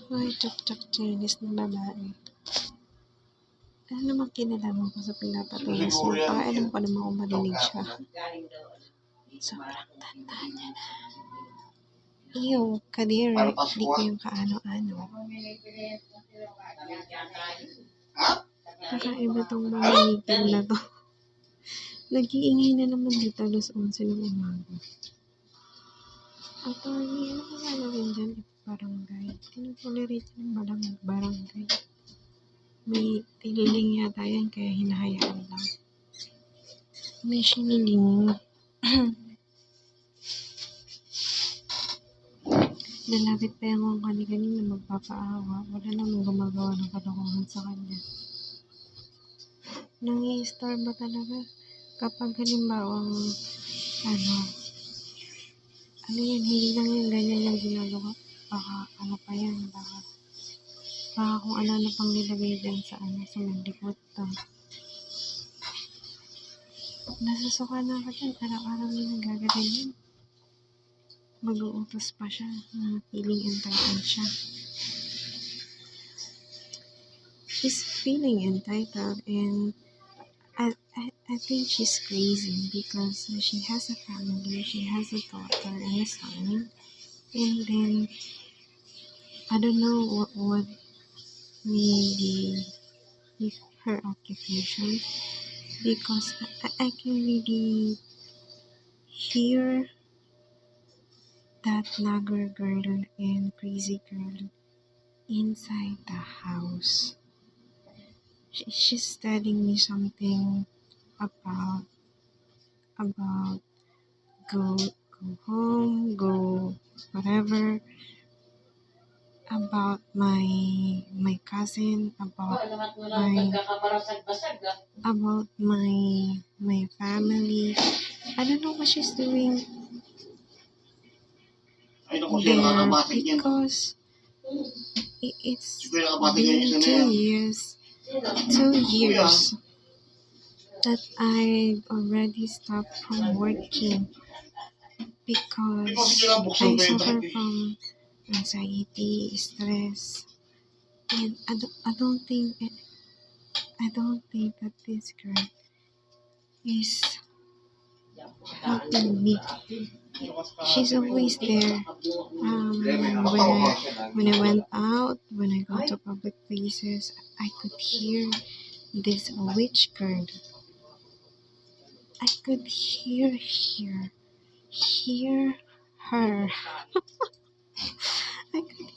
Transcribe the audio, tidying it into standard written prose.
Ay, tuk-tuk Chinese na babae. Ano naman kinalaman ko sa pinapatulis niya? Pakailan ko naman kung marinig siya. Sobrang tanda niya na. Iyo, kadiri. Di ko yung kaano-ano. Kakaiba tong mga meeting na to. Nag-iingay na naman dito alas 11 ng umaga. Attorney, ano ba gagawin dyan? Barangay. Tinotolerate ng barangay. May tililing yata yan kaya hinahayaan lang. May siniling. Nalapit pa yung kanina magpapaawa. Wala namang gumagawa ng kalokohan sa kanya. Nangi-store ba talaga? Kapag halimbawa ano yan, hindi lang yung ganyan yung ginagawa. Baka ano pa yan, baka kung ano pang nilagay dyan sa sa mandikot. Nasusuka na ako dyan, araw-araw yung nagagaling yun. Mag-uutos pa siya, feeling entitled siya. She's feeling entitled and I think she's crazy because she has a family, she has a daughter and a son, and then I don't know what may be her occupation because I can really hear that nagger girl and crazy girl inside the house. She's telling me something about go home, go whatever, about my cousin, about my family. I don't know what she's doing there because it's been 2 years that I already stopped from working because I suffer from anxiety, stress, and I don't think that this girl is helping me. She's always there. When I went out, when I go to public places, I could hear this witch girl. I could hear her. I could